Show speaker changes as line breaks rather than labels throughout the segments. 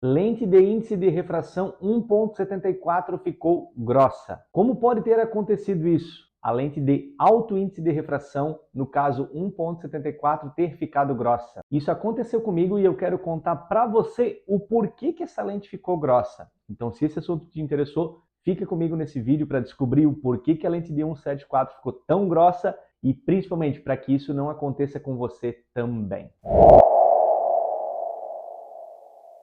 Lente de índice de refração 1.74 ficou grossa. Como pode ter acontecido isso? A lente de alto índice de refração, no caso 1.74, ter ficado grossa. Isso aconteceu comigo e eu quero contar para você o porquê que essa lente ficou grossa. Então, se esse assunto te interessou, fica comigo nesse vídeo para descobrir o porquê que a lente de 1.74 ficou tão grossa e principalmente para que isso não aconteça com você também.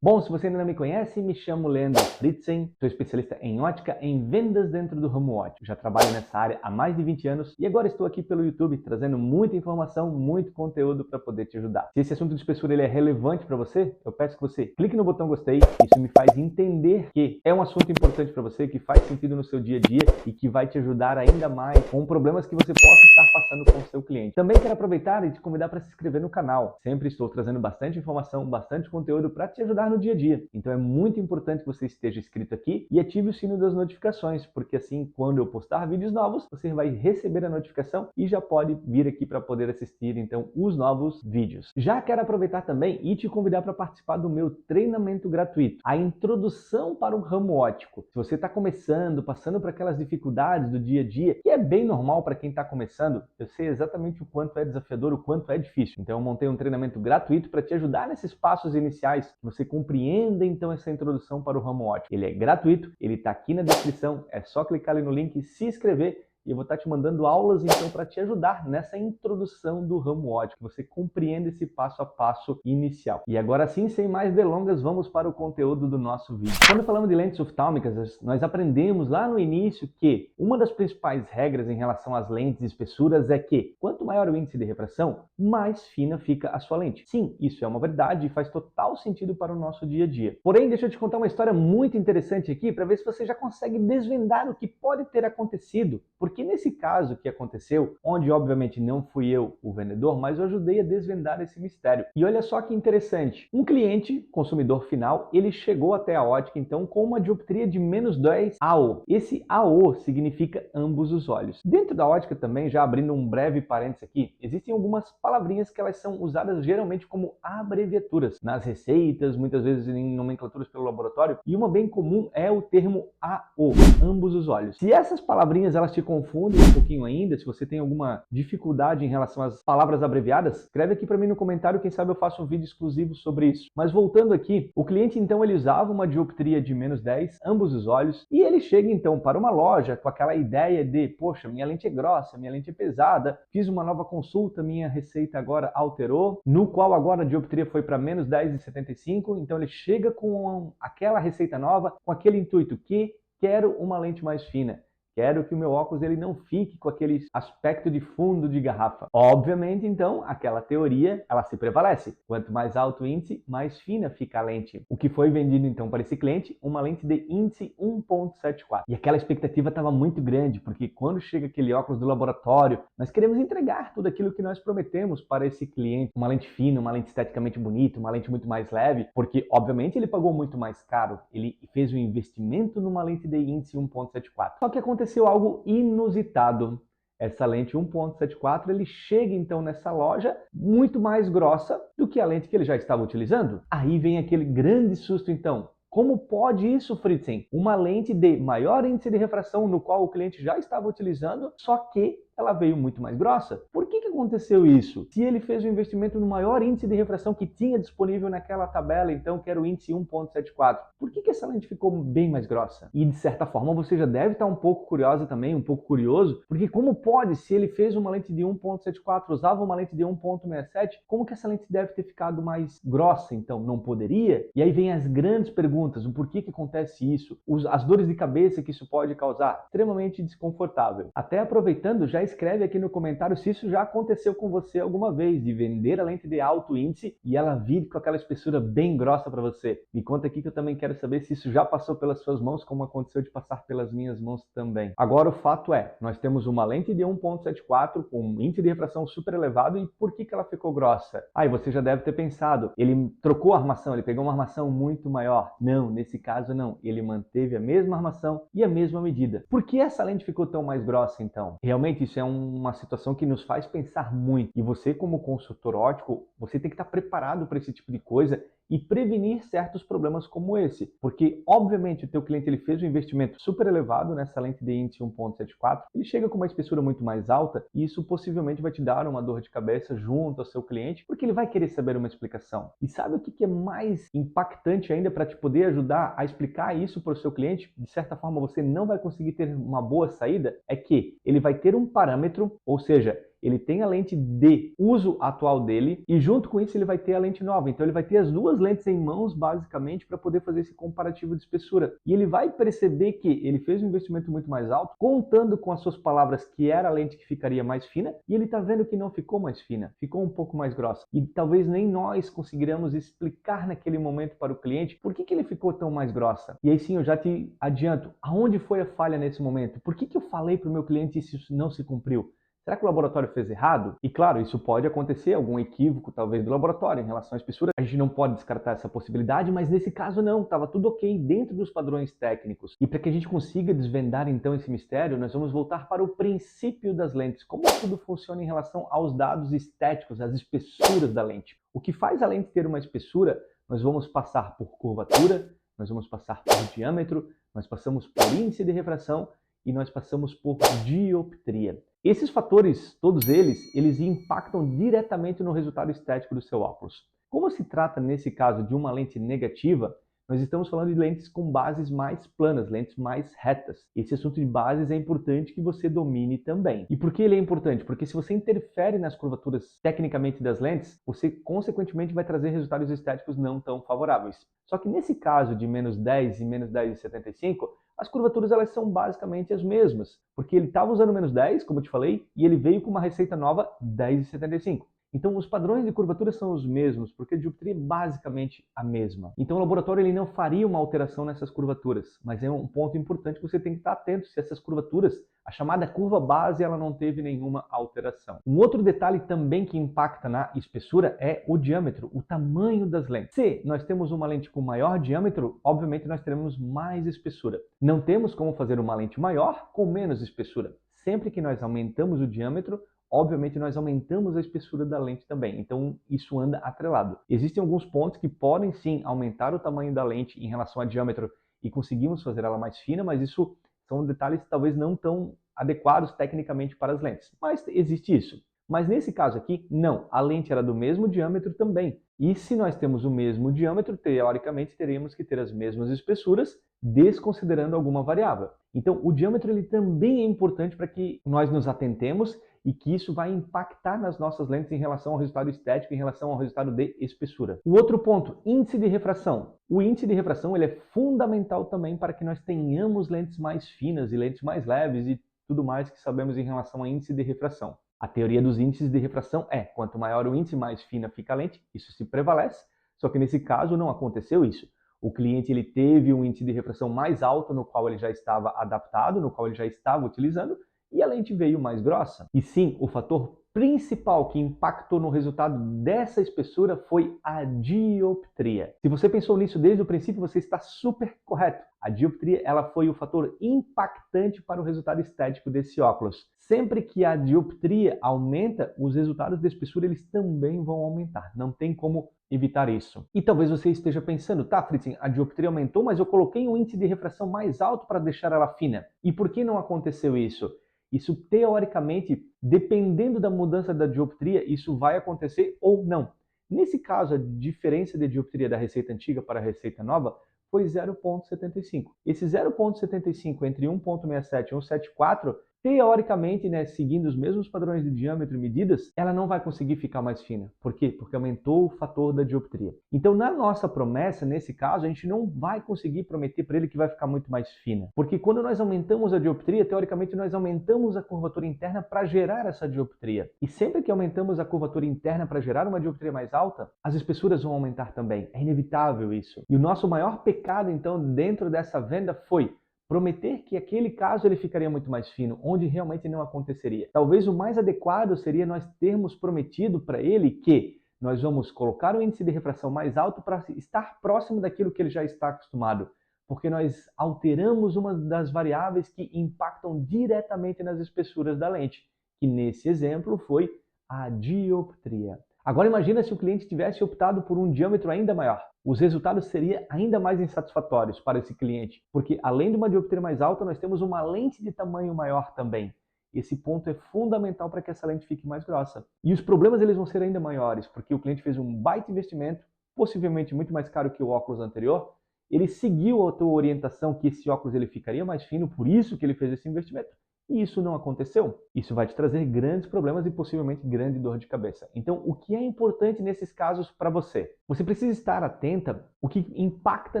Bom, se você ainda não me conhece, me chamo Leandro Fritzen, sou especialista em ótica, em vendas dentro do ramo óptico. Já trabalho nessa área há mais de 20 anos e agora estou aqui pelo YouTube trazendo muita informação, muito conteúdo para poder te ajudar. Se esse assunto de espessura ele é relevante para você, eu peço que você clique no botão gostei. Isso me faz entender que é um assunto importante para você, que faz sentido no seu dia a dia e que vai te ajudar ainda mais com problemas que você possa estar passando com o seu cliente. Também quero aproveitar e te convidar para se inscrever no canal. Sempre estou trazendo bastante informação, bastante conteúdo para te ajudar no dia a dia. Então é muito importante que você esteja inscrito aqui e ative o sino das notificações, porque assim, quando eu postar vídeos novos, você vai receber a notificação e já pode vir aqui para poder assistir então os novos vídeos. Já quero aproveitar também e te convidar para participar do meu treinamento gratuito, a introdução para o ramo óptico. Se você está começando, passando por aquelas dificuldades do dia a dia, que é bem normal para quem está começando, eu sei exatamente o quanto é desafiador, o quanto é difícil. Então eu montei um treinamento gratuito para te ajudar nesses passos iniciais, que você compreenda então essa introdução para o ramo óptico. Ele é gratuito, ele está aqui na descrição, é só clicar ali no link e se inscrever. E eu vou estar te mandando aulas, então, para te ajudar nessa introdução do ramo óptico, que você compreenda esse passo a passo inicial. E agora sim, sem mais delongas, vamos para o conteúdo do nosso vídeo. Quando falamos de lentes oftálmicas, nós aprendemos lá no início que uma das principais regras em relação às lentes de espessuras é que quanto maior o índice de refração, mais fina fica a sua lente. Sim, isso é uma verdade e faz total sentido para o nosso dia a dia. Porém, deixa eu te contar uma história muito interessante aqui para ver se você já consegue desvendar o que pode ter acontecido. Porque nesse caso que aconteceu, onde obviamente não fui eu o vendedor, mas eu ajudei a desvendar esse mistério. E olha só que interessante, um cliente, consumidor final, ele chegou até a ótica então com uma dioptria de -10 AO. Esse AO significa ambos os olhos. Dentro da ótica também, já abrindo um breve parênteses aqui, existem algumas palavrinhas que elas são usadas geralmente como abreviaturas nas receitas, muitas vezes em nomenclaturas pelo laboratório, e uma bem comum é o termo AO, ambos os olhos. Se essas palavrinhas elas te confundem um pouquinho ainda, se você tem alguma dificuldade em relação às palavras abreviadas, escreve aqui para mim no comentário, quem sabe eu faço um vídeo exclusivo sobre isso. Mas voltando aqui, o cliente então ele usava uma dioptria de -10, ambos os olhos, e ele chega então para uma loja com aquela ideia de, poxa, minha lente é grossa, minha lente é pesada, fiz uma nova consulta, minha receita agora alterou, no qual agora a dioptria foi para -10,75, então ele chega com aquela receita nova, com aquele intuito que quero uma lente mais fina. Quero que o meu óculos ele não fique com aquele aspecto de fundo de garrafa. Obviamente, então, aquela teoria, ela se prevalece. Quanto mais alto o índice, mais fina fica a lente. O que foi vendido, então, para esse cliente? Uma lente de índice 1.74. E aquela expectativa estava muito grande, porque quando chega aquele óculos do laboratório, nós queremos entregar tudo aquilo que nós prometemos para esse cliente. Uma lente fina, uma lente esteticamente bonita, uma lente muito mais leve, porque, obviamente, ele pagou muito mais caro. Ele fez um investimento numa lente de índice 1.74. Só que aconteceu algo inusitado. Essa lente 1.74, ele chega então nessa loja muito mais grossa do que a lente que ele já estava utilizando. Aí vem aquele grande susto então. Como pode isso, Fritzen? Uma lente de maior índice de refração no qual o cliente já estava utilizando, só que ela veio muito mais grossa. Por que aconteceu isso? Se ele fez um investimento no maior índice de refração que tinha disponível naquela tabela, então que era o índice 1.74, por que essa lente ficou bem mais grossa? E de certa forma você já deve estar um pouco curiosa também, um pouco curioso, porque como pode, se ele fez uma lente de 1.74, usava uma lente de 1.67, como que essa lente deve ter ficado mais grossa? Então não poderia? E aí vem as grandes perguntas, o porquê que acontece isso, as dores de cabeça que isso pode causar, extremamente desconfortável. Até aproveitando, já escreve aqui no comentário se isso já aconteceu com você alguma vez, de vender a lente de alto índice e ela vir com aquela espessura bem grossa para você. Me conta aqui que eu também quero saber se isso já passou pelas suas mãos, como aconteceu de passar pelas minhas mãos também. Agora o fato é, nós temos uma lente de 1.74 com um índice de refração super elevado e por que ela ficou grossa? Aí você já deve ter pensado, ele trocou a armação, ele pegou uma armação muito maior. Não, nesse caso não, ele manteve a mesma armação e a mesma medida. Por que essa lente ficou tão mais grossa então? Realmente isso é uma situação que nos faz pensar muito. E você, como consultor óptico, você tem que estar preparado para esse tipo de coisa e prevenir certos problemas como esse. Porque, obviamente, o teu cliente ele fez um investimento super elevado nessa lente de índice 1.74, ele chega com uma espessura muito mais alta e isso possivelmente vai te dar uma dor de cabeça junto ao seu cliente, porque ele vai querer saber uma explicação. E sabe o que é mais impactante ainda para te poder ajudar a explicar isso para o seu cliente? De certa forma, você não vai conseguir ter uma boa saída, é que ele vai ter um parâmetro, ou seja, ele tem a lente de uso atual dele e junto com isso ele vai ter a lente nova. Então ele vai ter as duas lentes em mãos basicamente para poder fazer esse comparativo de espessura. E ele vai perceber que ele fez um investimento muito mais alto, contando com as suas palavras que era a lente que ficaria mais fina, e ele está vendo que não ficou mais fina, ficou um pouco mais grossa. E talvez nem nós conseguiremos explicar naquele momento para o cliente por que ele ficou tão mais grossa. E aí sim eu já te adianto, aonde foi a falha nesse momento? Por que eu falei para o meu cliente e isso não se cumpriu? Será que o laboratório fez errado? E claro, isso pode acontecer, algum equívoco talvez do laboratório em relação à espessura. A gente não pode descartar essa possibilidade, mas nesse caso não, estava tudo ok dentro dos padrões técnicos. E para que a gente consiga desvendar então esse mistério, nós vamos voltar para o princípio das lentes. Como tudo funciona em relação aos dados estéticos, às espessuras da lente. O que faz a lente ter uma espessura, nós vamos passar por curvatura, nós vamos passar por diâmetro, nós passamos por índice de refração e nós passamos por dioptria. Esses fatores, todos eles impactam diretamente no resultado estético do seu óculos. Como se trata, nesse caso, de uma lente negativa, nós estamos falando de lentes com bases mais planas, lentes mais retas. Esse assunto de bases é importante que você domine também. E por que ele é importante? Porque se você interfere nas curvaturas tecnicamente das lentes, você consequentemente vai trazer resultados estéticos não tão favoráveis. Só que nesse caso de menos 10 e menos 10,75, as curvaturas elas são basicamente as mesmas, porque ele estava usando menos 10, como eu te falei, e ele veio com uma receita nova 10,75. Então os padrões de curvatura são os mesmos, porque a dioptria é basicamente a mesma. Então o laboratório ele não faria uma alteração nessas curvaturas, mas é um ponto importante que você tem que estar atento se essas curvaturas, a chamada curva base, ela não teve nenhuma alteração. Um outro detalhe também que impacta na espessura é o diâmetro, o tamanho das lentes. Se nós temos uma lente com maior diâmetro, obviamente nós teremos mais espessura. Não temos como fazer uma lente maior com menos espessura. Sempre que nós aumentamos o diâmetro, obviamente nós aumentamos a espessura da lente também, então isso anda atrelado. Existem alguns pontos que podem sim aumentar o tamanho da lente em relação ao diâmetro e conseguimos fazer ela mais fina, mas isso são detalhes talvez não tão adequados tecnicamente para as lentes, mas existe isso. Mas nesse caso aqui, não, a lente era do mesmo diâmetro também. E se nós temos o mesmo diâmetro, teoricamente teríamos que ter as mesmas espessuras, desconsiderando alguma variável. Então o diâmetro ele também é importante para que nós nos atentemos e que isso vai impactar nas nossas lentes em relação ao resultado estético, em relação ao resultado de espessura. O outro ponto, índice de refração. O índice de refração ele é fundamental também para que nós tenhamos lentes mais finas e lentes mais leves e tudo mais que sabemos em relação a índice de refração. A teoria dos índices de refração é, quanto maior o índice, mais fina fica a lente, isso se prevalece, só que nesse caso não aconteceu isso. O cliente ele teve um índice de refração mais alto, no qual ele já estava adaptado, no qual ele já estava utilizando, e a lente veio mais grossa. E sim, o fator principal que impactou no resultado dessa espessura foi a dioptria. Se você pensou nisso desde o princípio, você está super correto. A dioptria ela foi o fator impactante para o resultado estético desse óculos. Sempre que a dioptria aumenta, os resultados de espessura eles também vão aumentar. Não tem como evitar isso. E talvez você esteja pensando, tá, Fritzen, a dioptria aumentou, mas eu coloquei um índice de refração mais alto para deixar ela fina. E por que não aconteceu isso? Isso, teoricamente, dependendo da mudança da dioptria, isso vai acontecer ou não. Nesse caso, a diferença de dioptria da receita antiga para a receita nova foi 0,75. Esse 0,75 entre 1,67 e 1,74, teoricamente, né, seguindo os mesmos padrões de diâmetro e medidas, ela não vai conseguir ficar mais fina. Por quê? Porque aumentou o fator da dioptria. Então, na nossa promessa, nesse caso, a gente não vai conseguir prometer para ele que vai ficar muito mais fina. Porque quando nós aumentamos a dioptria, teoricamente, nós aumentamos a curvatura interna para gerar essa dioptria. E sempre que aumentamos a curvatura interna para gerar uma dioptria mais alta, as espessuras vão aumentar também. É inevitável isso. E o nosso maior pecado, então, dentro dessa venda foi prometer que aquele caso ele ficaria muito mais fino, onde realmente não aconteceria. Talvez o mais adequado seria nós termos prometido para ele que nós vamos colocar o índice de refração mais alto para estar próximo daquilo que ele já está acostumado, porque nós alteramos uma das variáveis que impactam diretamente nas espessuras da lente, que nesse exemplo foi a dioptria. Agora imagina se o cliente tivesse optado por um diâmetro ainda maior. os resultados seriam ainda mais insatisfatórios para esse cliente, porque além de uma dioptria mais alta, nós temos uma lente de tamanho maior também. Esse ponto é fundamental para que essa lente fique mais grossa. E os problemas eles vão ser ainda maiores, porque o cliente fez um baita investimento, possivelmente muito mais caro que o óculos anterior. Ele seguiu a tua orientação que esse óculos ele ficaria mais fino, por isso que ele fez esse investimento. E isso não aconteceu. Isso vai te trazer grandes problemas e possivelmente grande dor de cabeça. Então, o que é importante nesses casos para você? Você precisa estar atenta o que impacta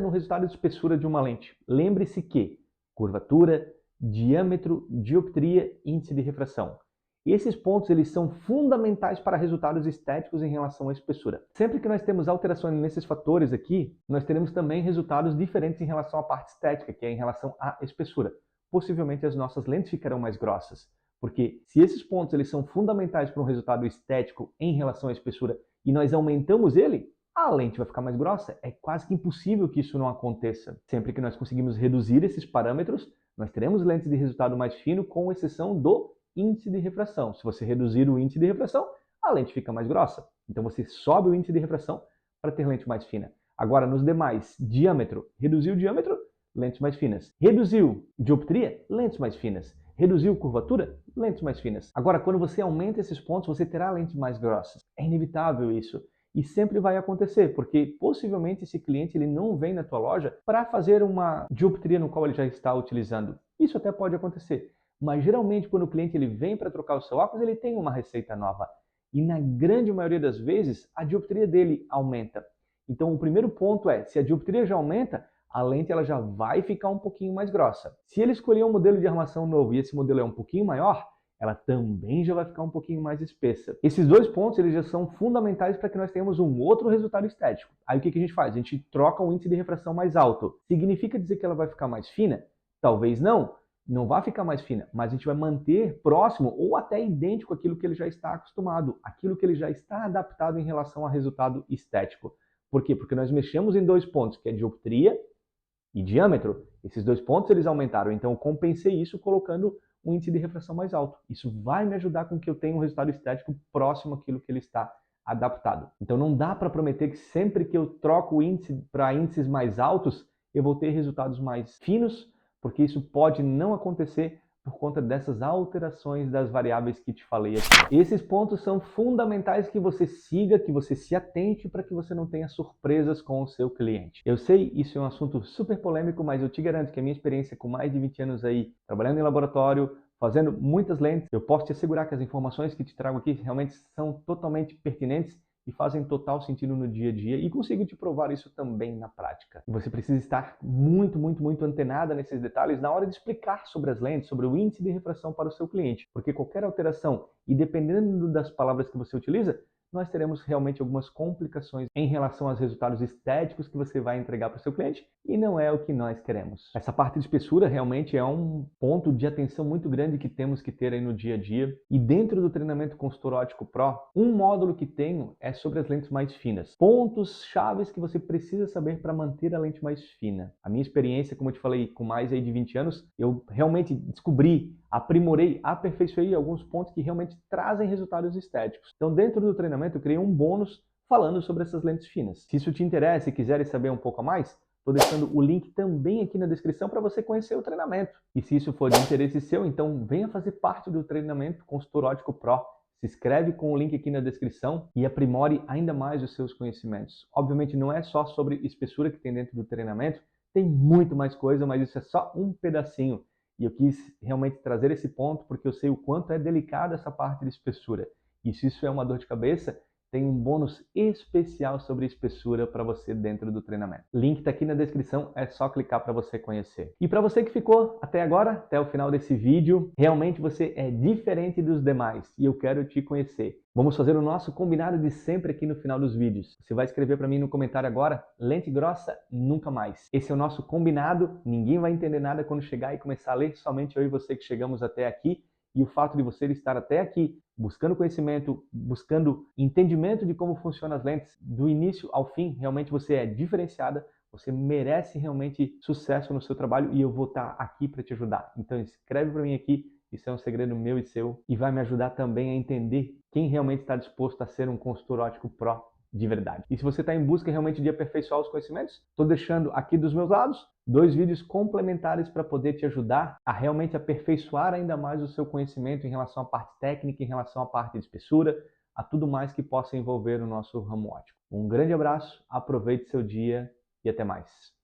no resultado de espessura de uma lente. Lembre-se que curvatura, diâmetro, dioptria, índice de refração. Esses pontos eles são fundamentais para resultados estéticos em relação à espessura. Sempre que nós temos alterações nesses fatores aqui, nós teremos também resultados diferentes em relação à parte estética, que é em relação à espessura. Possivelmente as nossas lentes ficarão mais grossas, porque se esses pontos eles são fundamentais para um resultado estético em relação à espessura e nós aumentamos ele, a lente vai ficar mais grossa. É quase que impossível que isso não aconteça. Sempre que nós conseguimos reduzir esses parâmetros, nós teremos lentes de resultado mais fino, com exceção do índice de refração. Se você reduzir o índice de refração, a lente fica mais grossa. Então você sobe o índice de refração para ter lente mais fina. Agora, nos demais, diâmetro, reduziu o diâmetro, lentes mais finas. Reduziu dioptria, lentes mais finas. Reduziu curvatura, lentes mais finas. Agora, quando você aumenta esses pontos, você terá lentes mais grossas. É inevitável isso. E sempre vai acontecer, porque possivelmente esse cliente ele não vem na tua loja para fazer uma dioptria no qual ele já está utilizando. Isso até pode acontecer. Mas geralmente quando o cliente ele vem para trocar o seu óculos, ele tem uma receita nova. E na grande maioria das vezes, a dioptria dele aumenta. Então o primeiro ponto é, se a dioptria já aumenta, a lente ela já vai ficar um pouquinho mais grossa. Se ele escolher um modelo de armação novo e esse modelo é um pouquinho maior, ela também já vai ficar um pouquinho mais espessa. Esses dois pontos eles já são fundamentais para que nós tenhamos um outro resultado estético. Aí o que a gente faz? A gente troca o índice de refração mais alto. Significa dizer que ela vai ficar mais fina? Talvez não. Não vai ficar mais fina, mas a gente vai manter próximo ou até idêntico àquilo que ele já está acostumado, aquilo que ele já está adaptado em relação ao resultado estético. Por quê? Porque nós mexemos em dois pontos, que é dioptria e diâmetro. Esses dois pontos eles aumentaram, então eu compensei isso colocando um índice de refração mais alto. Isso vai me ajudar com que eu tenha um resultado estético próximo àquilo que ele está adaptado. Então não dá para prometer que sempre que eu troco o índice para índices mais altos, eu vou ter resultados mais finos, porque isso pode não acontecer por conta dessas alterações das variáveis que te falei aqui. Esses pontos são fundamentais que você siga, que você se atente para que você não tenha surpresas com o seu cliente. Eu sei, isso é um assunto super polêmico, mas eu te garanto que a minha experiência com mais de 20 anos aí, trabalhando em laboratório, fazendo muitas lentes, eu posso te assegurar que as informações que te trago aqui realmente são totalmente pertinentes e fazem total sentido no dia a dia e consigo te provar isso também na prática. Você precisa estar muito antenada nesses detalhes na hora de explicar sobre as lentes, sobre o índice de refração para o seu cliente, porque qualquer alteração, e dependendo das palavras que você utiliza, nós teremos realmente algumas complicações em relação aos resultados estéticos que você vai entregar para o seu cliente e não é o que nós queremos. Essa parte de espessura realmente é um ponto de atenção muito grande que temos que ter aí no dia a dia. E dentro do treinamento Consultor Óptico Pro, um módulo que tenho é sobre as lentes mais finas. Pontos chaves que você precisa saber para manter a lente mais fina. A minha experiência, como eu te falei, com mais aí de 20 anos, eu realmente descobri, aprimorei, aperfeiçoei alguns pontos que realmente trazem resultados estéticos. Então, dentro do treinamento, eu criei um bônus falando sobre essas lentes finas. Se isso te interessa e quiseres saber um pouco a mais, estou deixando o link também aqui na descrição para você conhecer o treinamento. E se isso for de interesse seu, então venha fazer parte do treinamento Consultor Óptico Pro. Se inscreve com o link aqui na descrição e aprimore ainda mais os seus conhecimentos. Obviamente não é só sobre espessura que tem dentro do treinamento, tem muito mais coisa, mas isso é só um pedacinho. E eu quis realmente trazer esse ponto porque eu sei o quanto é delicada essa parte de espessura. E se isso é uma dor de cabeça, tem um bônus especial sobre espessura para você dentro do treinamento. Link está aqui na descrição, é só clicar para você conhecer. E para você que ficou até agora, até o final desse vídeo, realmente você é diferente dos demais e eu quero te conhecer. Vamos fazer o nosso combinado de sempre aqui no final dos vídeos. Você vai escrever para mim no comentário agora, lente grossa, nunca mais. Esse é o nosso combinado, ninguém vai entender nada quando chegar e começar a ler, somente eu e você que chegamos até aqui. E o fato de você estar até aqui, buscando conhecimento, buscando entendimento de como funcionam as lentes, do início ao fim, realmente você é diferenciada, você merece realmente sucesso no seu trabalho e eu vou estar aqui para te ajudar. Então escreve para mim aqui, isso é um segredo meu e seu, e vai me ajudar também a entender quem realmente está disposto a ser um consultor óptico Pro de verdade. E se você está em busca realmente de aperfeiçoar os conhecimentos, estou deixando aqui dos meus lados 2 vídeos complementares para poder te ajudar a realmente aperfeiçoar ainda mais o seu conhecimento em relação à parte técnica, em relação à parte de espessura, a tudo mais que possa envolver o nosso ramo óptico. Um grande abraço, aproveite seu dia e até mais.